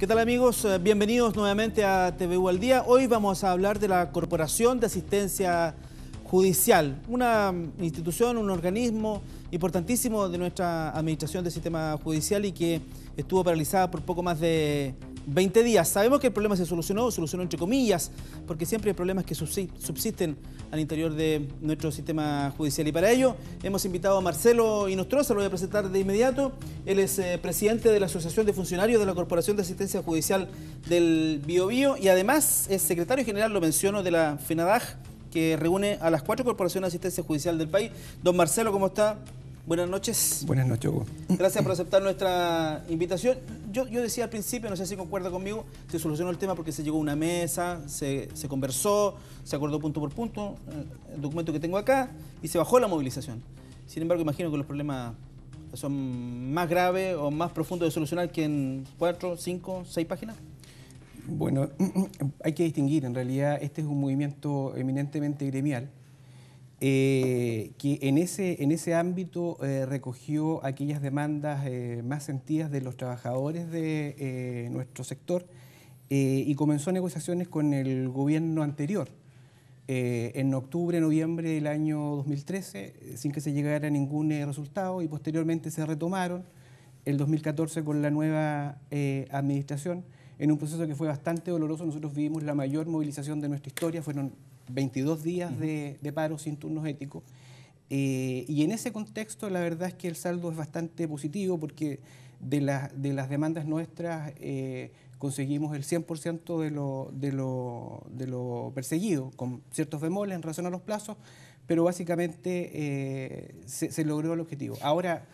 ¿Qué tal, amigos? Bienvenidos nuevamente a TVU al Día. Hoy vamos a hablar de la Corporación de Asistencia Judicial, una institución, un organismo importantísimo de nuestra administración del sistema judicial y que estuvo paralizada por poco más de 20 días. Sabemos que el problema se solucionó entre comillas, porque siempre hay problemas que subsisten al interior de nuestro sistema judicial. Y para ello hemos invitado a Marcelo Inostroza, lo voy a presentar de inmediato. Él es presidente de la Asociación de Funcionarios de la Corporación de Asistencia Judicial del Biobío y además es secretario general, lo menciono, de la FENADAJ, que reúne a las 4 corporaciones de asistencia judicial del país. Don Marcelo, ¿cómo está? Buenas noches. Buenas noches, Hugo. Gracias por aceptar nuestra invitación. Yo decía al principio, no sé si concuerda conmigo, se solucionó el tema porque se llegó a una mesa, se conversó, se acordó punto por punto, el documento que tengo acá, y se bajó la movilización. Sin embargo, imagino que los problemas son más graves o más profundos de solucionar que en 4, 5, 6 páginas. Bueno, hay que distinguir, en realidad este es un movimiento eminentemente gremial, que en ese ámbito recogió aquellas demandas más sentidas de los trabajadores de nuestro sector y comenzó negociaciones con el gobierno anterior. En octubre, noviembre del año 2013, sin que se llegara a ningún resultado, y posteriormente se retomaron el 2014 con la nueva administración, en un proceso que fue bastante doloroso. Nosotros vivimos la mayor movilización de nuestra historia, fueron 22 días de paro sin turnos éticos. Y en ese contexto la verdad es que el saldo es bastante positivo porque de las demandas nuestras conseguimos el 100% de lo perseguido, con ciertos bemoles en relación a los plazos, pero básicamente se logró el objetivo. Ahora,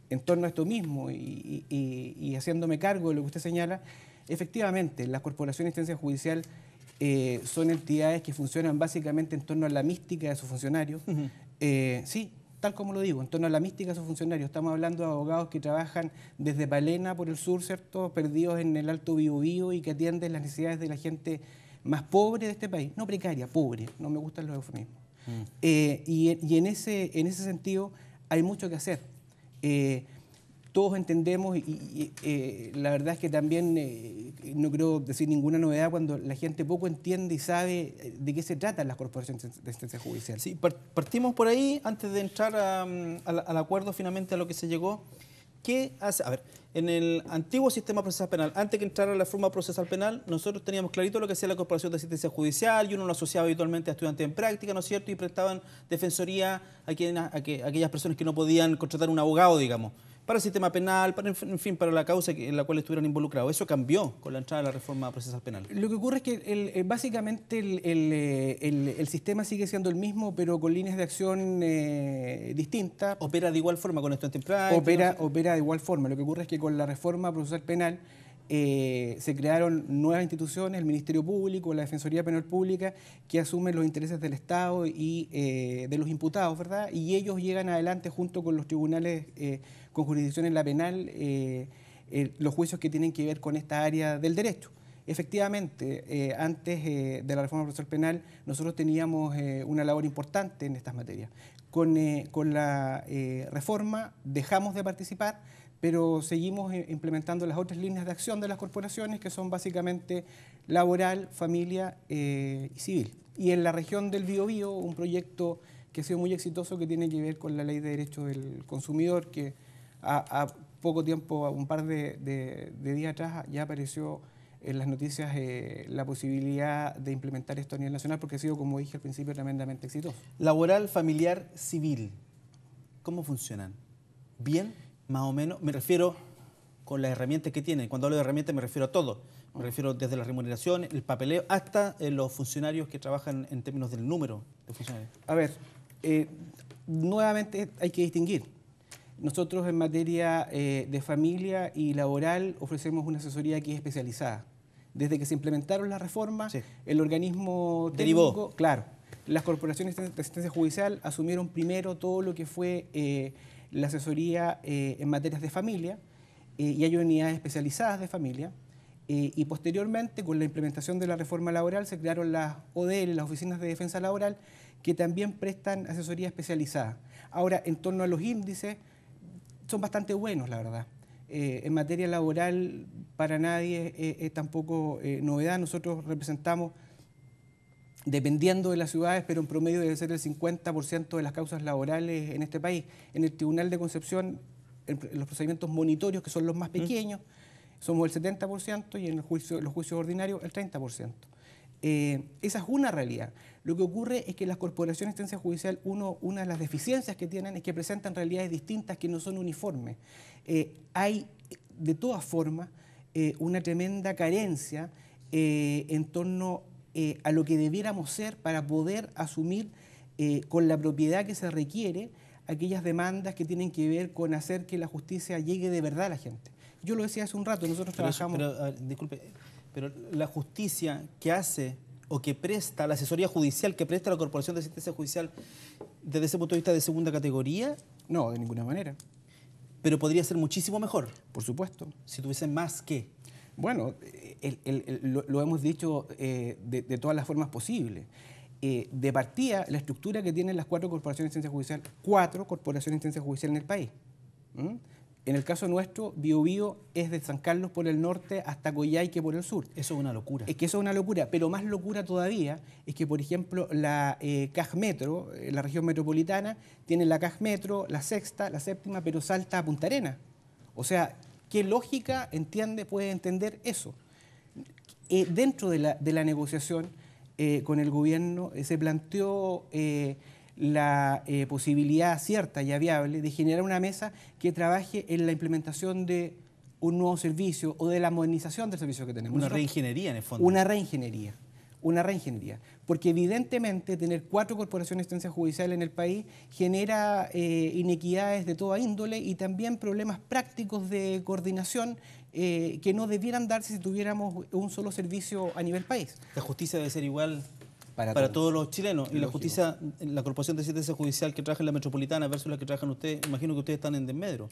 en torno a esto mismo y haciéndome cargo de lo que usted señala, efectivamente, las corporaciones de asistencia judicial son entidades que funcionan básicamente en torno a la mística de sus funcionarios. Sí, tal como lo digo, en torno a la mística de sus funcionarios. Estamos hablando de abogados que trabajan desde Palena por el sur, ¿cierto?, perdidos en el Alto Biobío y que atienden las necesidades de la gente más pobre de este país. No precaria, pobre, no me gustan los eufemismos. Y en ese sentido hay mucho que hacer. Todos entendemos y la verdad es que también no creo decir ninguna novedad cuando la gente poco entiende y sabe de qué se tratan las corporaciones de asistencia judicial. Sí, partimos por ahí antes de entrar al acuerdo finalmente a lo que se llegó. ¿Qué hace? A ver, en el antiguo sistema procesal penal, antes que entrara la reforma procesal penal, nosotros teníamos clarito lo que hacía la Corporación de Asistencia Judicial y uno lo asociaba habitualmente a estudiantes en práctica, ¿no es cierto? Y prestaban defensoría a aquellas personas que no podían contratar un abogado, digamos, para el sistema penal, en fin, para la causa en la cual estuvieran involucrados. Eso cambió con la entrada de la reforma procesal penal. Lo que ocurre es que básicamente el sistema sigue siendo el mismo, pero con líneas de acción distintas. ¿Opera de igual forma con estudiantes en práctica? Opera de igual forma. Lo que ocurre es que con la reforma procesal penal se crearon nuevas instituciones, el Ministerio Público, la Defensoría Penal Pública, que asumen los intereses del Estado y de los imputados, ¿verdad? Y ellos llegan adelante junto con los tribunales con jurisdicción en la penal, los juicios que tienen que ver con esta área del derecho. Efectivamente, antes de la reforma procesal penal, nosotros teníamos una labor importante en estas materias. Con la reforma dejamos de participar, pero seguimos implementando las otras líneas de acción de las corporaciones, que son básicamente laboral, familia y civil. Y en la región del Biobío, un proyecto que ha sido muy exitoso que tiene que ver con la Ley de Derechos del Consumidor, que a poco tiempo, un par de días atrás, ya apareció en las noticias la posibilidad de implementar esto a nivel nacional, porque ha sido, como dije al principio, tremendamente exitoso. Laboral, familiar, civil, ¿cómo funcionan? ¿Bien? Más o menos, me refiero con las herramientas que tienen. Cuando hablo de herramientas me refiero a todo. Me refiero desde la remuneración, el papeleo, hasta los funcionarios que trabajan en términos del número de funcionarios. A ver, nuevamente hay que distinguir. Nosotros en materia de familia y laboral ofrecemos una asesoría que es especializada. Desde que se implementaron las reformas, sí, el organismo técnico, derivó. Claro, las corporaciones de asistencia judicial asumieron primero todo lo que fue la asesoría en materias de familia, y hay unidades especializadas de familia, y posteriormente con la implementación de la reforma laboral se crearon las ODL, las oficinas de defensa laboral, que también prestan asesoría especializada. Ahora, en torno a los índices, son bastante buenos, la verdad. en materia laboral para nadie es tampoco novedad. Nosotros representamos, dependiendo de las ciudades, pero en promedio debe ser el 50% de las causas laborales en este país. En el Tribunal de Concepción, en los procedimientos monitorios, que son los más pequeños, somos el 70% y en los juicios ordinarios el 30%. Esa es una realidad. Lo que ocurre es que las corporaciones de asistencia judicial, una de las deficiencias que tienen es que presentan realidades distintas que no son uniformes. Hay, de todas formas, una tremenda carencia en torno a lo que debiéramos ser para poder asumir con la propiedad que se requiere aquellas demandas que tienen que ver con hacer que la justicia llegue de verdad a la gente. Yo lo decía hace un rato, nosotros trabajamos... Disculpe, pero la justicia que hace o que presta, la asesoría judicial que presta la Corporación de Asistencia Judicial, desde ese punto de vista de segunda categoría... No, de ninguna manera. Pero podría ser muchísimo mejor. Por supuesto. Si tuviesen más, ¿qué? Bueno, lo hemos dicho de todas las formas posibles. De partida, la estructura que tienen las 4 corporaciones de asistencia judicial, 4 corporaciones de asistencia judicial en el país. En el caso nuestro, Biobío es de San Carlos por el norte hasta Coyhaique por el sur. Eso es una locura. Es que eso es una locura, pero más locura todavía es que, por ejemplo, la CAJ Metro, la región metropolitana, tiene la CAJ Metro, la sexta, la séptima, pero salta a Punta Arenas. O sea, ¿qué lógica puede entender eso? Dentro de la negociación con el gobierno se planteó la posibilidad cierta y viable de generar una mesa que trabaje en la implementación de un nuevo servicio o de la modernización del servicio que tenemos. Una reingeniería, en el fondo. Una reingeniería. Porque evidentemente tener 4 corporaciones de asistencia judicial en el país genera inequidades de toda índole y también problemas prácticos de coordinación que no debieran darse si tuviéramos un solo servicio a nivel país. La justicia debe ser igual para todos los chilenos. Y la justicia, la Corporación de Asistencia Judicial que trabaja en la metropolitana versus la que trabajan ustedes, imagino que ustedes están en desmedro.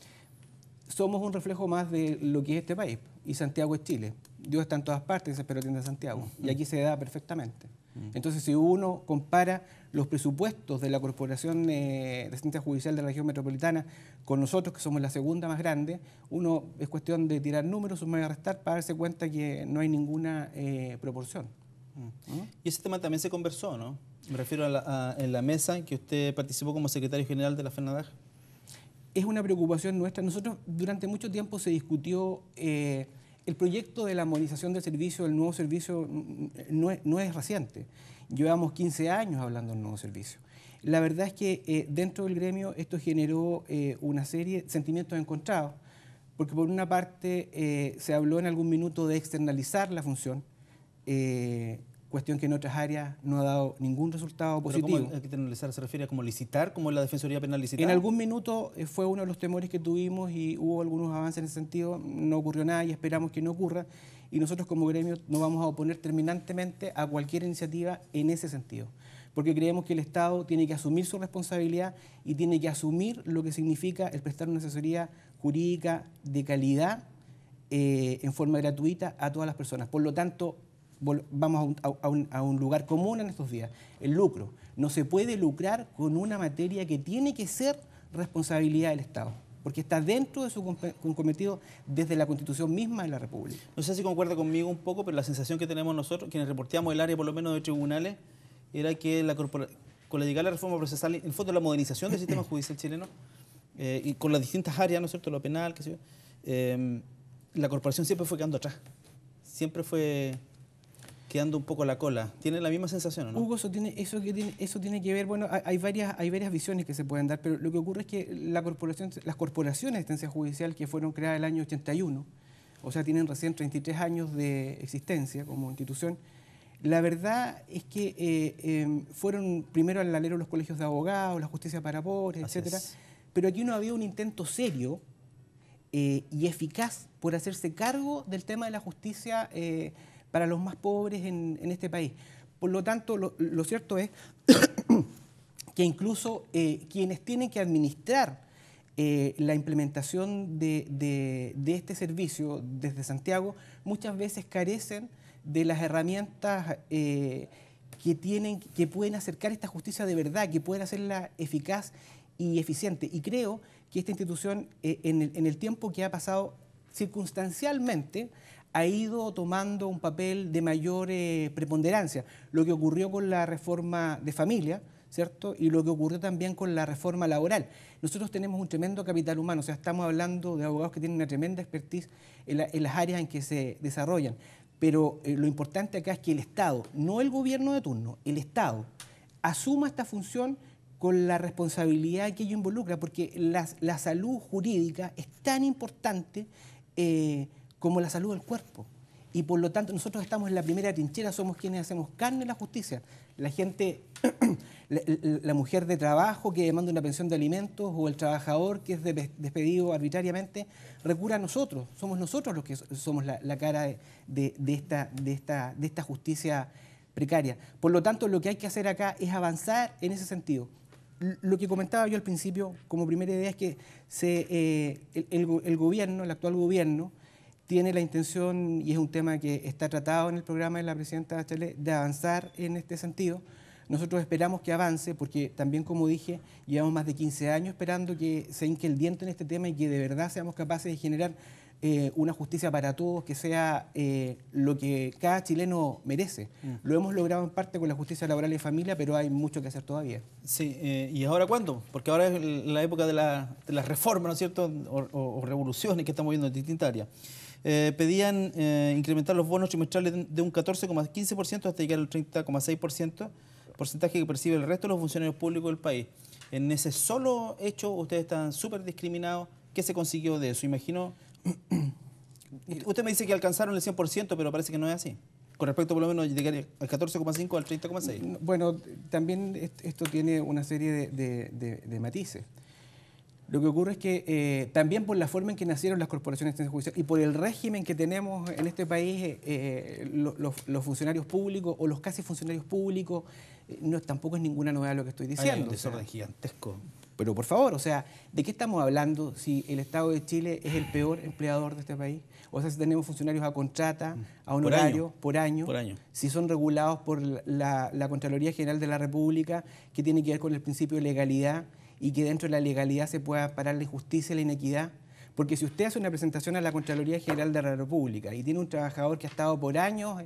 Somos un reflejo más de lo que es este país. Y Santiago es Chile. Dios está en todas partes, pero atiende a Santiago. Y aquí se da perfectamente. Entonces, si uno compara los presupuestos de la Corporación de Asistencia Judicial de la región metropolitana con nosotros, que somos la segunda más grande, uno es cuestión de tirar números, sumar y restar, para darse cuenta que no hay ninguna proporción. Y ese tema también se conversó, ¿no? Me refiero en la mesa que usted participó como secretario general de la FENADAG. Es una preocupación nuestra. Nosotros durante mucho tiempo se discutió el proyecto de la modernización del servicio, el nuevo servicio no es reciente. Llevamos 15 años hablando del nuevo servicio. La verdad es que dentro del gremio esto generó una serie de sentimientos encontrados, porque por una parte se habló en algún minuto de externalizar la función, cuestión que en otras áreas no ha dado ningún resultado positivo. ¿Cómo externalizar se refiere a como licitar, como la Defensoría Penal licitar? En algún minuto fue uno de los temores que tuvimos y hubo algunos avances en ese sentido. No ocurrió nada y esperamos que no ocurra. Y nosotros como gremio nos vamos a oponer terminantemente a cualquier iniciativa en ese sentido. Porque creemos que el Estado tiene que asumir su responsabilidad y tiene que asumir lo que significa el prestar una asesoría jurídica de calidad en forma gratuita a todas las personas. Por lo tanto, vamos a un lugar común en estos días, el lucro. No se puede lucrar con una materia que tiene que ser responsabilidad del Estado, porque está dentro de su cometido desde la Constitución misma de la República. No sé si concuerda conmigo un poco, pero la sensación que tenemos nosotros, quienes reporteamos el área por lo menos de tribunales, era que con la llegada de la reforma procesal, en el fondo la modernización del sistema judicial chileno, y con las distintas áreas, ¿no es cierto?, lo penal, qué sé yo, la corporación siempre fue quedando atrás, siempre fue quedando un poco a la cola. ¿Tiene la misma sensación o no? Hugo, eso tiene que ver, bueno, hay varias visiones que se pueden dar, pero lo que ocurre es que las corporaciones de asistencia judicial que fueron creadas el año 81, o sea, tienen recién 33 años de existencia como institución, la verdad es que fueron primero al alero los colegios de abogados, la justicia para pobres, etcétera, pero aquí no había un intento serio y eficaz por hacerse cargo del tema de la justicia para los más pobres en este país. Por lo tanto, lo cierto es que incluso quienes tienen que administrar la implementación de este servicio desde Santiago muchas veces carecen de las herramientas que pueden acercar esta justicia de verdad, que pueden hacerla eficaz y eficiente. Y creo que esta institución, en el tiempo que ha pasado, circunstancialmente ha ido tomando un papel de mayor preponderancia. Lo que ocurrió con la reforma de familia, ¿cierto? Y lo que ocurrió también con la reforma laboral. Nosotros tenemos un tremendo capital humano, o sea, estamos hablando de abogados que tienen una tremenda expertise en las áreas en que se desarrollan. Pero lo importante acá es que el Estado, no el gobierno de turno, el Estado, asuma esta función con la responsabilidad que ello involucra, porque la salud jurídica es tan importante como la salud del cuerpo. Y por lo tanto nosotros estamos en la primera trinchera, somos quienes hacemos carne en la justicia. La gente, la mujer de trabajo que demanda una pensión de alimentos o el trabajador que es despedido arbitrariamente, recurre a nosotros. Somos nosotros los que somos la cara de esta justicia precaria. Por lo tanto, lo que hay que hacer acá es avanzar en ese sentido. Lo que comentaba yo al principio como primera idea es que el gobierno, el actual gobierno, tiene la intención, y es un tema que está tratado en el programa de la presidenta Bachelet, de avanzar en este sentido. Nosotros esperamos que avance, porque también, como dije, llevamos más de 15 años esperando que se hinque el diente en este tema y que de verdad seamos capaces de generar una justicia para todos, que sea lo que cada chileno merece. Lo hemos logrado en parte con la justicia laboral y familia, pero hay mucho que hacer todavía. Sí, ¿y ahora cuándo? Porque ahora es la época de las reformas, ¿no es cierto?, o revoluciones que estamos viendo en distintas áreas. Pedían incrementar los bonos trimestrales de un 14,15% hasta llegar al 30,6%, porcentaje que percibe el resto de los funcionarios públicos del país. En ese solo hecho ustedes están súper discriminados. ¿Qué se consiguió de eso? Imagino. Usted me dice que alcanzaron el 100%, pero parece que no es así. Con respecto, por lo menos, de llegar al 14,5 al 30,6. Bueno, también esto tiene una serie de matices. Lo que ocurre es que también por la forma en que nacieron las corporaciones de asistencia judicial y por el régimen que tenemos en este país, los funcionarios públicos o los casi funcionarios públicos, tampoco es ninguna novedad lo que estoy diciendo. Hay un desorden gigantesco. Pero por favor, o sea, ¿de qué estamos hablando si el Estado de Chile es el peor empleador de este país? O sea, si tenemos funcionarios a contrata, a honorario, por año, si son regulados por la Contraloría General de la República, que tiene que ver con el principio de legalidad, y que dentro de la legalidad se pueda parar la injusticia y la inequidad. Porque si usted hace una presentación a la Contraloría General de la República y tiene un trabajador que ha estado por años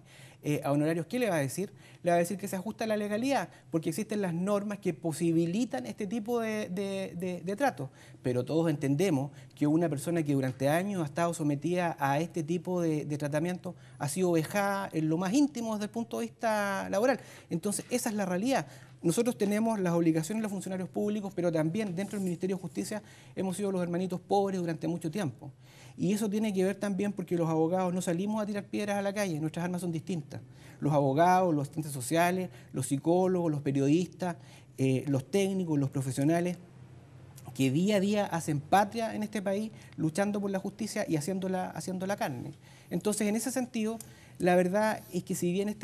a honorarios, ¿qué le va a decir? Le va a decir que se ajusta a la legalidad, porque existen las normas que posibilitan este tipo de tratos. Pero todos entendemos que una persona que durante años ha estado sometida a este tipo de tratamiento ha sido vejada en lo más íntimo desde el punto de vista laboral. Entonces, esa es la realidad. Nosotros tenemos las obligaciones de los funcionarios públicos, pero también dentro del Ministerio de Justicia hemos sido los hermanitos pobres durante mucho tiempo. Y eso tiene que ver también porque los abogados no salimos a tirar piedras a la calle, nuestras armas son distintas. Los abogados, los asistentes sociales, los psicólogos, los periodistas, los técnicos, los profesionales, que día a día hacen patria en este país, luchando por la justicia y haciendo la carne. Entonces, en ese sentido, la verdad es que si bien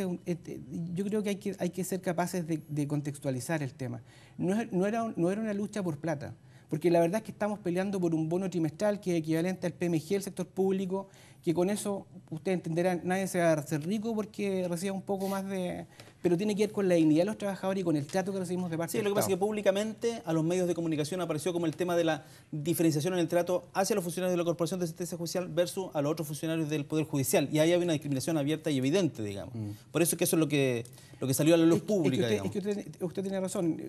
yo creo que hay que ser capaces de contextualizar el tema. No era una lucha por plata, porque la verdad es que estamos peleando por un bono trimestral que es equivalente al PMG del sector público, que con eso, ustedes entenderán, nadie se va a hacer rico porque reciba un poco más de... Pero tiene que ver con la dignidad de los trabajadores y con el trato que recibimos de parte del Sí, lo que pasa Estado. es que públicamente a los medios de comunicación apareció como el tema de la diferenciación en el trato hacia los funcionarios de la Corporación de Asistencia Judicial versus a los otros funcionarios del Poder Judicial. Y ahí había una discriminación abierta y evidente, digamos. Por eso es que eso es lo que salió a la luz pública, digamos. Es que usted tiene razón.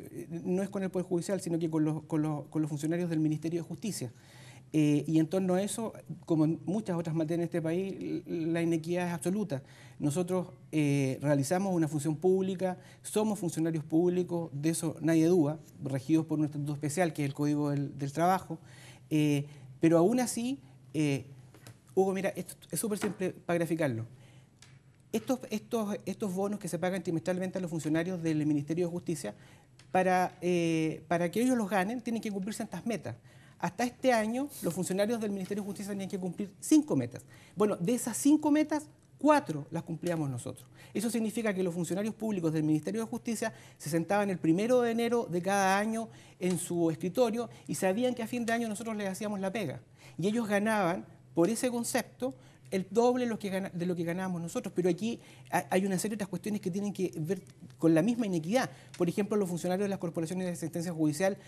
No es con el Poder Judicial, sino que con los funcionarios del Ministerio de Justicia. Y en torno a eso, como en muchas otras materias en este país, la inequidad es absoluta. Nosotros realizamos una función pública, somos funcionarios públicos, de eso nadie duda, regidos por un estatuto especial, que es el Código del Trabajo, pero aún así, Hugo, mira, esto es súper simple para graficarlo. Estos bonos que se pagan trimestralmente a los funcionarios del Ministerio de Justicia, para que ellos los ganen, tienen que cumplir ciertas metas. Hasta este año, los funcionarios del Ministerio de Justicia tenían que cumplir 5 metas. Bueno, de esas 5 metas, 4 las cumplíamos nosotros. Eso significa que los funcionarios públicos del Ministerio de Justicia se sentaban el 1 de enero de cada año en su escritorio y sabían que a fin de año nosotros les hacíamos la pega. Y ellos ganaban, por ese concepto, el doble de lo que ganábamos nosotros. Pero aquí hay una serie de otras cuestiones que tienen que ver con la misma inequidad. Por ejemplo, los funcionarios de las corporaciones de asistencia judicial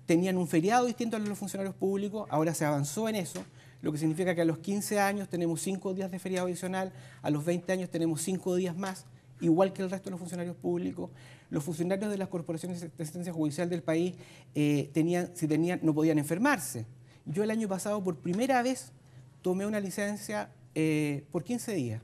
tenían un feriado distinto a los funcionarios públicos, ahora se avanzó en eso. lo que significa que a los 15 años tenemos 5 días de feriado adicional, a los 20 años tenemos 5 días más, igual que el resto de los funcionarios públicos. Los funcionarios de las corporaciones de asistencia judicial del país no podían enfermarse. Yo el año pasado por primera vez tomé una licencia por 15 días.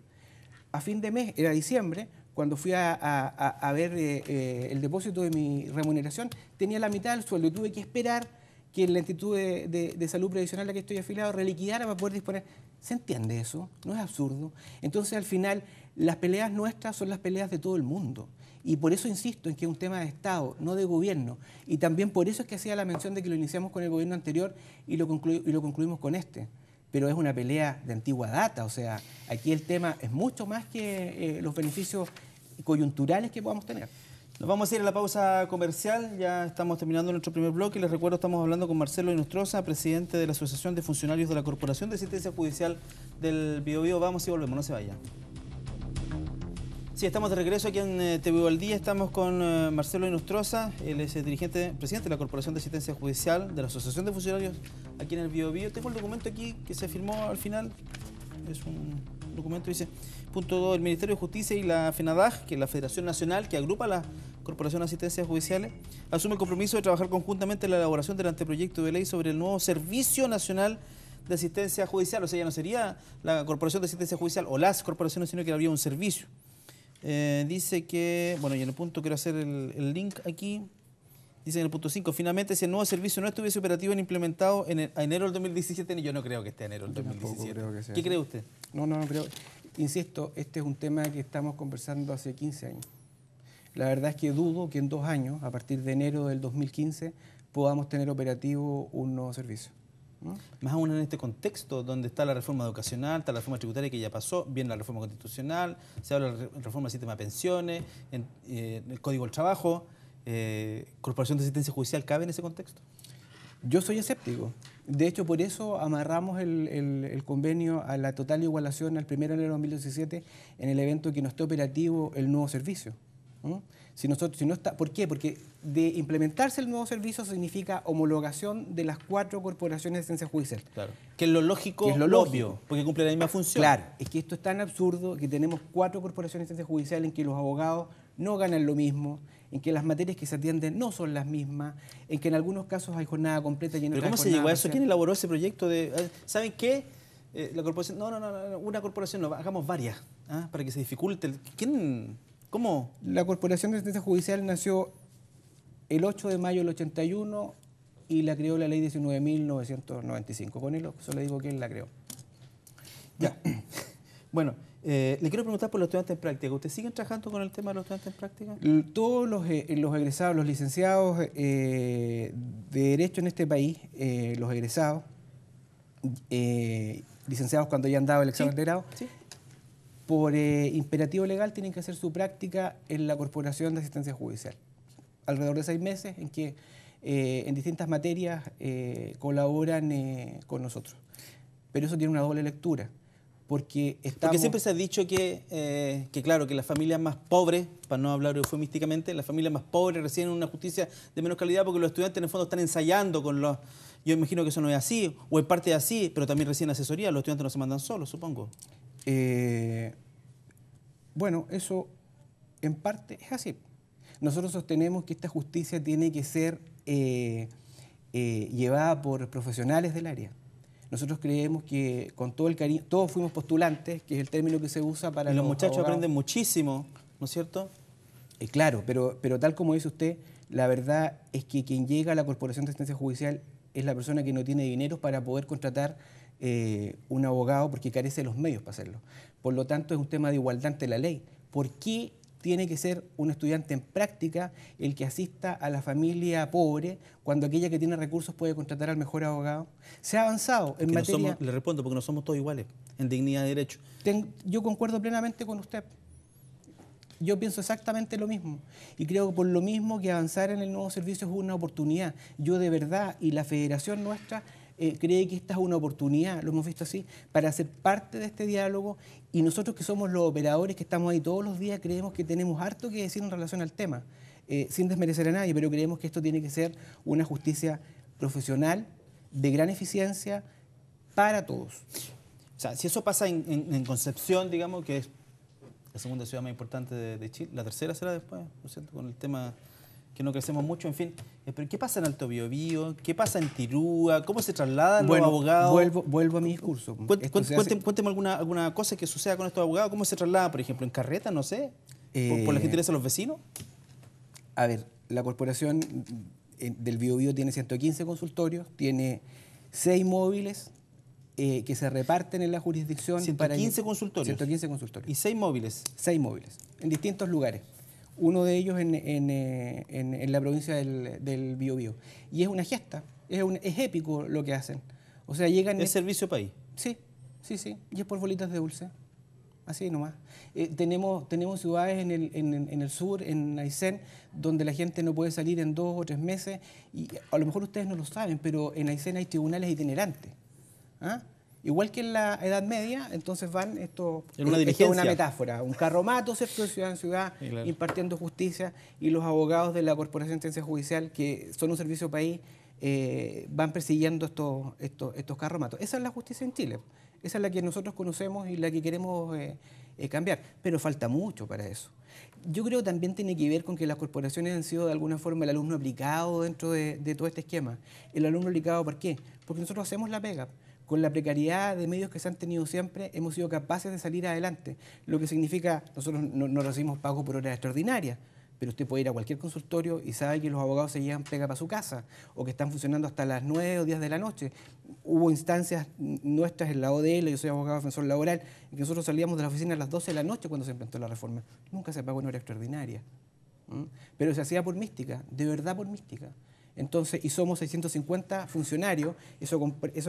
A fin de mes, era diciembre, cuando fui a ver el depósito de mi remuneración, tenía la mitad del sueldo y tuve que esperar que la Instituto de Salud Previsional a la que estoy afiliado reliquidara para poder disponer. ¿Se entiende eso? ¿No es absurdo? Entonces, al final, las peleas nuestras son las peleas de todo el mundo. Y por eso insisto en que es un tema de Estado, no de gobierno. Y también por eso es que hacía la mención de que lo iniciamos con el gobierno anterior y lo concluimos con este. Pero es una pelea de antigua data. O sea, aquí el tema es mucho más que los beneficios coyunturales que podamos tener. Nos vamos a ir a la pausa comercial, ya estamos terminando nuestro primer bloque. Les recuerdo, estamos hablando con Marcelo Inostroza, presidente de la Asociación de Funcionarios de la Corporación de Asistencia Judicial del Biobío. Vamos y volvemos, no se vayan. Sí, estamos de regreso aquí en TV al Día. Estamos con Marcelo Inostroza, él es el presidente de la Corporación de Asistencia Judicial de la Asociación de Funcionarios aquí en el Biobío. Tengo el documento aquí que se firmó al final. Es un documento que dice, punto 2, el Ministerio de Justicia y la FENADAJ, que es la Federación Nacional que agrupa las corporaciones de asistencias judiciales, asume el compromiso de trabajar conjuntamente en la elaboración del anteproyecto de ley sobre el nuevo Servicio Nacional de Asistencia Judicial. O sea, ya no sería la Corporación de Asistencia Judicial o las corporaciones, sino que habría un servicio. Dice que, bueno, y en el punto quiero hacer el link aquí. Dice en el punto 5, finalmente, si el nuevo servicio no estuviese operativo ni implementado en enero del 2017, ni yo no creo que esté en enero del 2017. Creo que sea. ¿Qué cree usted? No creo. Insisto, este es un tema que estamos conversando hace 15 años. La verdad es que dudo que en 2 años, a partir de enero del 2015, podamos tener operativo un nuevo servicio. ¿No? Más aún en este contexto donde está la reforma educacional, está la reforma tributaria que ya pasó, viene la reforma constitucional, se habla de la reforma del sistema de pensiones, el Código del Trabajo. ¿Corporación de Asistencia Judicial cabe en ese contexto? Yo soy escéptico. De hecho, por eso amarramos el convenio a la total igualación al 1 de enero de 2017 en el evento que no esté operativo el nuevo servicio. ¿No? Si no está, ¿por qué? Porque de implementarse el nuevo servicio significa homologación de las 4 corporaciones de asistencia judicial. Claro. Que es lo lógico, obvio, porque cumple la misma función. Claro, es que esto es tan absurdo que tenemos 4 corporaciones de asistencia judicial en que los abogados no ganan lo mismo, en que las materias que se atienden no son las mismas, en que en algunos casos hay jornada completa y en otros ¿Pero cómo se llegó a eso? ¿Quién elaboró ese proyecto de, ¿saben qué? La corporación, no, una corporación no, hagamos varias, para que se dificulte. ¿Quién? ¿Cómo? La Corporación de Asistencia Judicial nació el 8 de mayo del 81 y la creó la ley 19.995. Con él solo digo que él la creó. Ya. Bueno, le quiero preguntar por los estudiantes en práctica. ¿Ustedes siguen trabajando con el tema de los estudiantes en práctica? Todos los egresados, los licenciados de Derecho en este país, los egresados, licenciados cuando ya han dado el examen de grado, sí, por imperativo legal tienen que hacer su práctica en la Corporación de Asistencia Judicial. Alrededor de 6 meses en que en distintas materias colaboran con nosotros. Pero eso tiene una doble lectura. Porque siempre se ha dicho que claro, que las familias más pobres, para no hablar eufemísticamente, las familias más pobres reciben una justicia de menos calidad porque los estudiantes en el fondo están ensayando con los... Yo imagino que eso no es así, o en parte es así, pero también reciben asesoría, los estudiantes no se mandan solos, supongo. Bueno, eso en parte es así. Nosotros sostenemos que esta justicia tiene que ser llevada por profesionales del área. Nosotros creemos que con todo el cariño, todos fuimos postulantes, que es el término que se usa para los muchachos abogados. Aprenden muchísimo, ¿no es cierto? Claro, pero tal como dice usted, la verdad es que quien llega a la Corporación de Asistencia Judicial es la persona que no tiene dinero para poder contratar un abogado porque carece de los medios para hacerlo. Por lo tanto, es un tema de igualdad ante la ley. ¿Por qué tiene que ser un estudiante en práctica el que asista a la familia pobre cuando aquella que tiene recursos puede contratar al mejor abogado? Se ha avanzado en materia... le respondo, porque no somos todos iguales en dignidad de derecho. Yo concuerdo plenamente con usted. Yo pienso exactamente lo mismo. Y creo por lo mismo que avanzar en el nuevo servicio es una oportunidad. Yo de verdad, y la federación nuestra cree que esta es una oportunidad, lo hemos visto así, para ser parte de este diálogo. Y nosotros que somos los operadores que estamos ahí todos los días, creemos que tenemos harto que decir en relación al tema, sin desmerecer a nadie, pero creemos que esto tiene que ser una justicia profesional, de gran eficiencia, para todos. O sea, si eso pasa en Concepción, digamos, que es la segunda ciudad más importante de Chile, la tercera será después, ¿no es cierto?, con el tema que no crecemos mucho, en fin. Pero ¿qué pasa en Alto Biobío? ¿Qué pasa en Tirúa? ¿Cómo se trasladan los abogados? Vuelvo a mi discurso. Cuénteme alguna cosa que suceda con estos abogados. ¿Cómo se trasladan, por ejemplo, en carreta, no sé? ¿Por la gentileza de los vecinos? A ver, la corporación del Biobío tiene 115 consultorios, tiene 6 móviles que se reparten en la jurisdicción. 115 consultorios. 115 consultorios. ¿Y 6 móviles? 6 móviles, en distintos lugares. Uno de ellos en la provincia del Biobío. Y es una gesta, es épico lo que hacen. O sea, llegan... ¿Es servicio país? Sí, y es por bolitas de dulce. Así nomás. Tenemos ciudades en el sur, en Aysén, donde la gente no puede salir en 2 o 3 meses. Y a lo mejor ustedes no lo saben, pero en Aysén hay tribunales itinerantes. ¿Ah? Igual que en la Edad Media, entonces van esto en una diligencia. Esto es una metáfora, un carromato, ¿cierto?, de ciudad en ciudad, sí, claro, impartiendo justicia, y los abogados de la Corporación de Asistencia Judicial, que son un servicio país, van persiguiendo estos carromatos. Esa es la justicia en Chile, esa es la que nosotros conocemos y la que queremos cambiar, pero falta mucho para eso. Yo creo que también tiene que ver con que las corporaciones han sido de alguna forma el alumno aplicado dentro de todo este esquema. El alumno aplicado, ¿por qué? Porque nosotros hacemos la pega. Con la precariedad de medios que se han tenido siempre, hemos sido capaces de salir adelante. Lo que significa, nosotros no recibimos pago por horas extraordinarias, pero usted puede ir a cualquier consultorio y sabe que los abogados se llevan pega para su casa, o que están funcionando hasta las 9 o 10 de la noche. Hubo instancias nuestras en la ODL, yo soy abogado defensor laboral, en que nosotros salíamos de la oficina a las 12 de la noche cuando se implementó la reforma. Nunca se pagó en hora extraordinaria. Pero se hacía por mística, de verdad por mística. Entonces, y somos 650 funcionarios, eso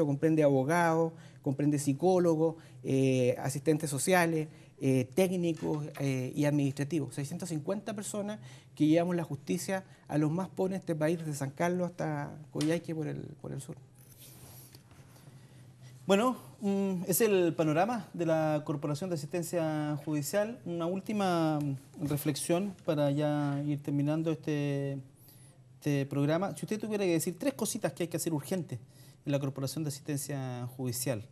comprende abogados, comprende psicólogos, asistentes sociales, técnicos y administrativos. 650 personas que llevamos la justicia a los más pobres de este país, desde San Carlos hasta Coyhaique por el sur. Bueno, es el panorama de la Corporación de Asistencia Judicial. Una última reflexión para ya ir terminando este programa. Si usted tuviera que decir 3 cositas que hay que hacer urgentes en la Corporación de Asistencia Judicial,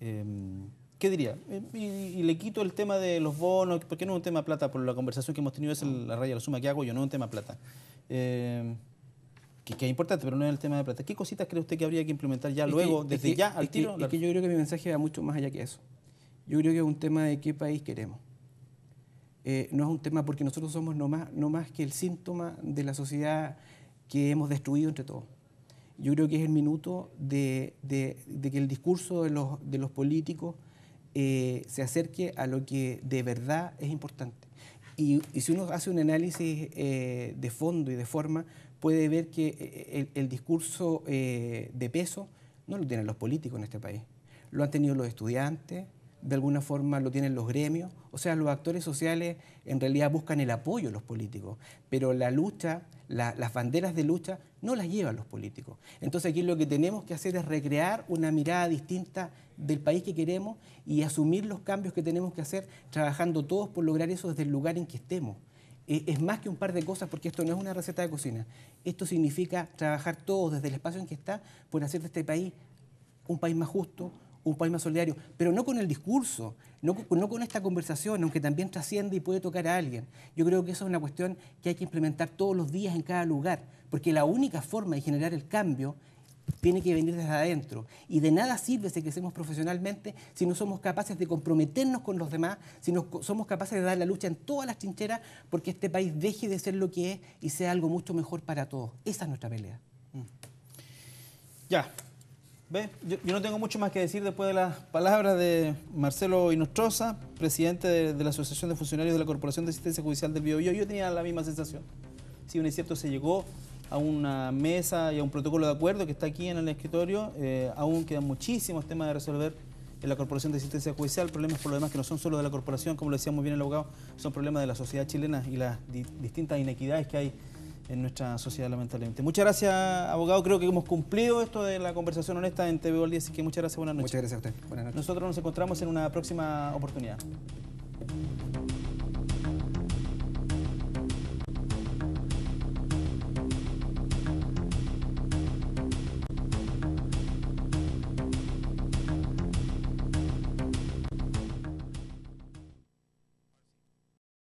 ¿qué diría? Y le quito el tema de los bonos, porque no es un tema de plata, por la conversación que hemos tenido, es la raya, la suma que hago yo, no es un tema de plata. Que es importante, pero no es el tema de plata. ¿Qué cositas cree usted que habría que implementar ya luego, desde ya, al tiro? Es que yo creo que mi mensaje va mucho más allá que eso. Yo creo que es un tema de qué país queremos. No es un tema porque nosotros somos no más que el síntoma de la sociedad que hemos destruido entre todos. Yo creo que es el minuto de que el discurso de los políticos se acerque a lo que de verdad es importante. Y si uno hace un análisis de fondo y de forma, puede ver que el discurso de peso no lo tienen los políticos en este país. Lo han tenido los estudiantes, de alguna forma lo tienen los gremios. O sea, los actores sociales en realidad buscan el apoyo de los políticos, pero la lucha, las banderas de lucha no las llevan los políticos. Entonces aquí lo que tenemos que hacer es recrear una mirada distinta del país que queremos y asumir los cambios que tenemos que hacer, trabajando todos por lograr eso desde el lugar en que estemos. Es más que un par de cosas, porque esto no es una receta de cocina. Esto significa trabajar todos desde el espacio en que está por hacer de este país un país más justo, un país más solidario, pero no con el discurso, no con esta conversación, aunque también trasciende y puede tocar a alguien. Yo creo que eso es una cuestión que hay que implementar todos los días en cada lugar, porque la única forma de generar el cambio tiene que venir desde adentro. Y de nada sirve si crecemos profesionalmente si no somos capaces de comprometernos con los demás, si no somos capaces de dar la lucha en todas las trincheras, porque este país deje de ser lo que es y sea algo mucho mejor para todos. Esa es nuestra pelea. Ya. ¿Ve? Yo no tengo mucho más que decir después de las palabras de Marcelo Inostroza, presidente de la Asociación de Funcionarios de la Corporación de Asistencia Judicial del Biobío. Yo tenía la misma sensación. Si bien es cierto, se llegó a una mesa y a un protocolo de acuerdo que está aquí en el escritorio, aún quedan muchísimos temas de resolver en la Corporación de Asistencia Judicial, problemas por lo demás que no son solo de la corporación, como lo decía muy bien el abogado, son problemas de la sociedad chilena y las distintas inequidades que hay en nuestra sociedad, lamentablemente. Muchas gracias, abogado. Creo que hemos cumplido esto de la conversación honesta en TVO al Día, así que muchas gracias, buenas noches. Muchas gracias a usted. Buenas noches. Nosotros nos encontramos en una próxima oportunidad.